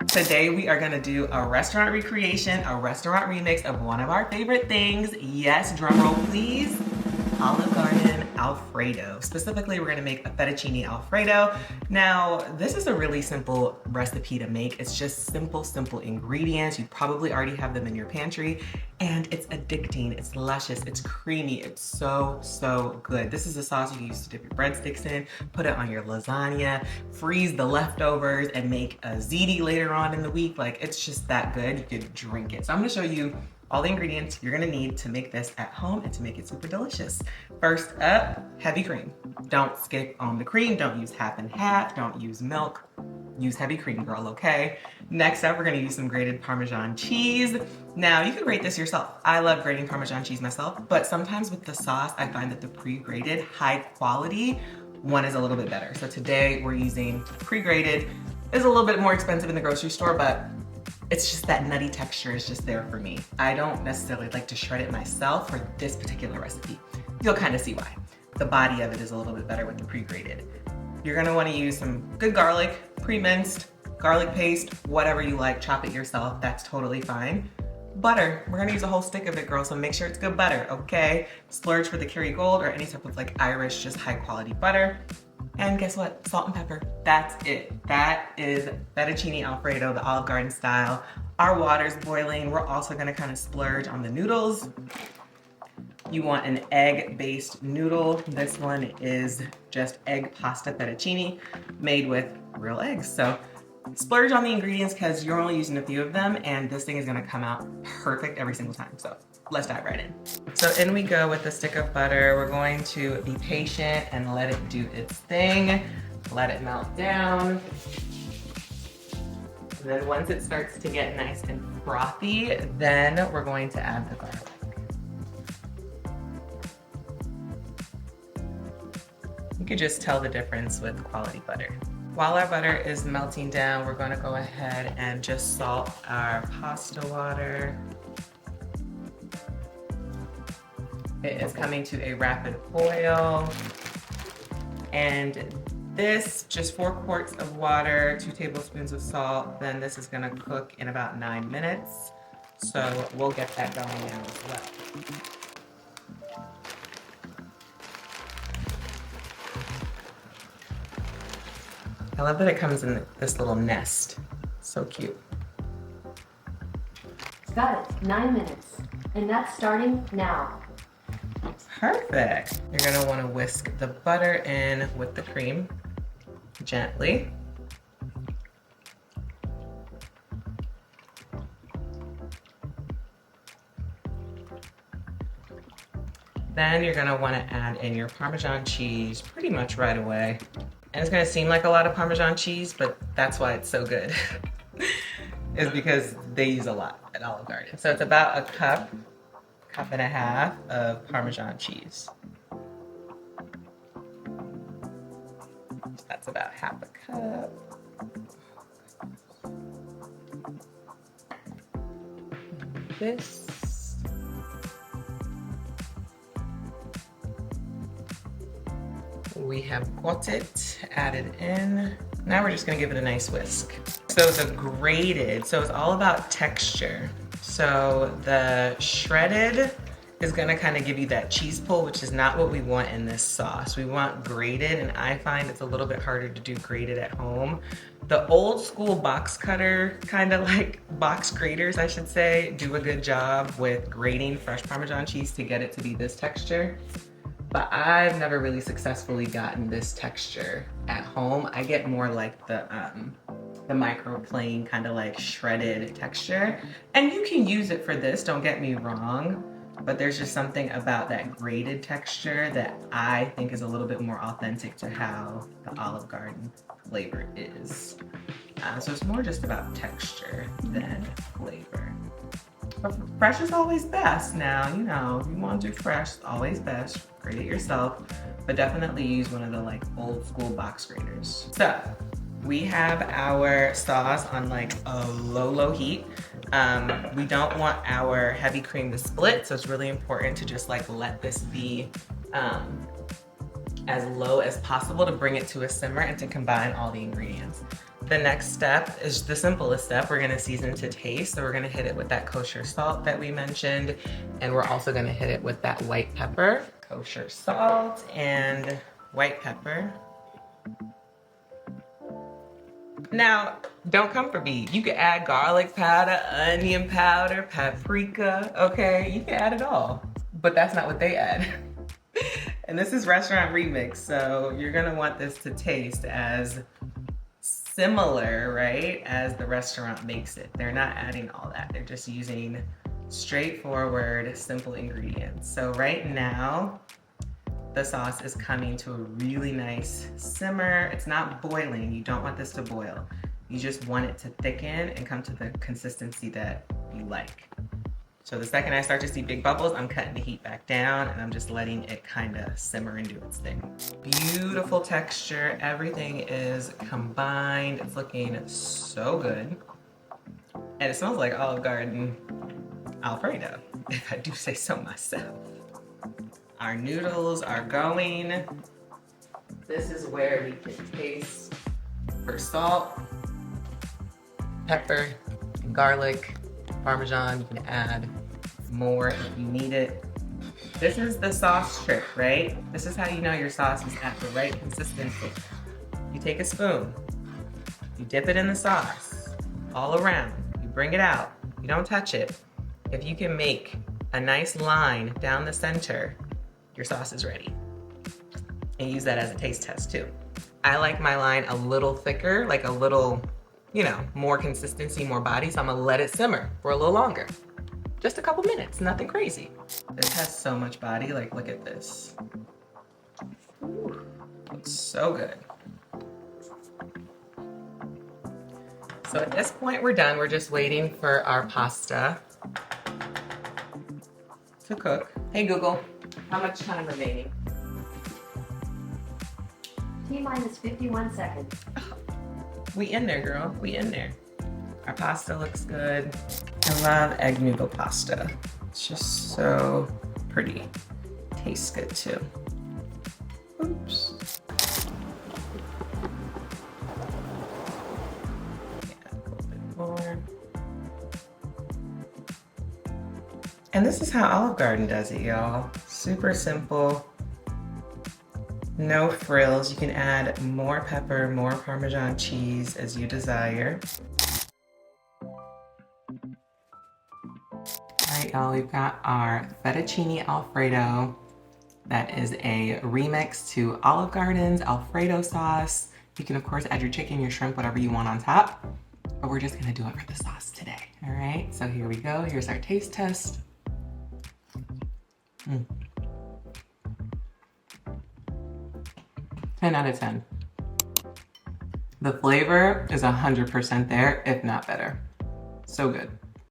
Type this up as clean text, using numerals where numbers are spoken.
Today we are gonna do a restaurant recreation, a restaurant remix of one of our favorite things. Yes, drum roll please. Olive Garden Alfredo. Specifically, we're gonna make a fettuccine Alfredo. Now, this is a really simple recipe to make. It's just simple ingredients. You probably already have them in your pantry, and it's addicting, it's luscious, it's creamy, it's so good. This is a sauce you can use to dip your breadsticks in, put it on your lasagna, freeze the leftovers, and make a ziti later on in the week. Like, it's just that good, you could drink it. So I'm gonna show you all the ingredients you're gonna need to make this at home and to make it super delicious. First up, heavy cream. Don't skip on the cream, don't use half and half, don't use milk, use heavy cream, girl, okay? Next up, we're gonna use some grated Parmesan cheese. Now, you can grate this yourself. I love grating Parmesan cheese myself, but sometimes with the sauce, I find that the pre-grated, high quality one is a little bit better. So today, we're using pre-grated. It's a little bit more expensive in the grocery store, but it's just that nutty texture is just there for me. I don't necessarily like to shred it myself for this particular recipe. You'll kind of see why. The body of it is a little bit better with the pre-grated. You're gonna wanna use some good garlic, pre-minced, garlic paste, whatever you like, chop it yourself, that's totally fine. Butter, we're gonna use a whole stick of it, girl, so make sure it's good butter, okay? Splurge for the Kerrygold or any type of like Irish, just high quality butter. And guess what? Salt and pepper. That's it. That is fettuccine Alfredo, the Olive Garden style. Our water's boiling. We're also gonna kind of splurge on the noodles. You want an egg-based noodle. This one is just egg pasta fettuccine made with real eggs. So splurge on the ingredients because you're only using a few of them, and this thing is gonna come out perfect every single time. So let's dive right in. So in we go with the stick of butter. We're going to be patient and let it do its thing. Let it melt down. And then once it starts to get nice and frothy, then we're going to add the garlic. You could just tell the difference with quality butter. While our butter is melting down, we're going to go ahead and just salt our pasta water. It is coming to a rapid boil. And this, just 4 quarts of water, 2 tablespoons of salt, then this is gonna cook in about 9 minutes. So we'll get that going now as well. I love that it comes in this little nest. So cute. Got it, 9 minutes. And that's starting now. Perfect. You're gonna wanna whisk the butter in with the cream gently. Then you're gonna wanna add in your Parmesan cheese pretty much right away. And it's gonna seem like a lot of Parmesan cheese, but that's why it's so good. Is because they use a lot at Olive Garden. So it's about a cup and a half of Parmesan cheese. That's about half a cup. This. We have got it added in. Now we're just gonna give it a nice whisk. So the grated, so it's all about texture. So the shredded is gonna kind of give you that cheese pull, which is not what we want in this sauce. We want grated, and I find it's a little bit harder to do grated at home. The old school box cutter, kind of like box graters, I should say, do a good job with grating fresh Parmesan cheese to get it to be this texture. But I've never really successfully gotten this texture at home. I get more like the microplane kind of like shredded texture. And you can use it for this, don't get me wrong, but there's just something about that grated texture that I think is a little bit more authentic to how the Olive Garden flavor is. So it's more just about texture than flavor. But fresh is always best now, you know, if you want to do fresh, it's always best. Grate it yourself, but definitely use one of the like old school box graters. So We have our sauce on like a low heat. We don't want our heavy cream to split, so it's really important to just like let this be as low as possible to bring it to a simmer and to combine all the ingredients. The next step is the simplest step. We're gonna season to taste. So we're gonna hit it with that kosher salt that we mentioned, and we're also gonna hit it with that white pepper. Kosher salt and white pepper. Now, don't come for me. You can add garlic powder, onion powder, paprika, okay? You can add it all, but that's not what they add. And this is restaurant remix, so you're gonna want this to taste as similar, right, as the restaurant makes it. They're not adding all that. They're just using straightforward, simple ingredients. So right now, the sauce is coming to a really nice simmer. It's not boiling. You don't want this to boil. You just want it to thicken and come to the consistency that you like. So the second I start to see big bubbles, I'm cutting the heat back down and I'm just letting it kind of simmer and do its thing. Beautiful texture. Everything is combined. It's looking so good. And it smells like Olive Garden Alfredo, if I do say so myself. Our noodles are going. This is where we can taste for salt, pepper, and garlic, Parmesan. You can add more if you need it. This is the sauce trick, right? This is how you know your sauce is at the right consistency. You take a spoon, you dip it in the sauce, all around. You bring it out, you don't touch it. If you can make a nice line down the center, your sauce is ready. And use that as a taste test too. I like my line a little thicker, like a little, you know, more consistency, more body, so I'm gonna let it simmer for a little longer. Just a couple minutes, nothing crazy. This has so much body, like look at this. Ooh, looks so good. So at this point we're done. We're just waiting for our pasta to cook. Hey Google, how much time remaining? T-minus 51 seconds. We in there, girl. We in there. Our pasta looks good. I love egg noodle pasta. It's just so pretty. Tastes good too. Oops. Yeah, a little bit more. And this is how Olive Garden does it, y'all. Super simple. No frills. You can add more pepper, more Parmesan cheese as you desire. All right, y'all, we've got our Fettuccine Alfredo. That is a remix to Olive Garden's Alfredo sauce. You can, of course, add your chicken, your shrimp, whatever you want on top. But we're just gonna do it for the sauce today, all right? So here we go. Here's our taste test. 10 out of 10. The flavor is 100% there, if not better. So good.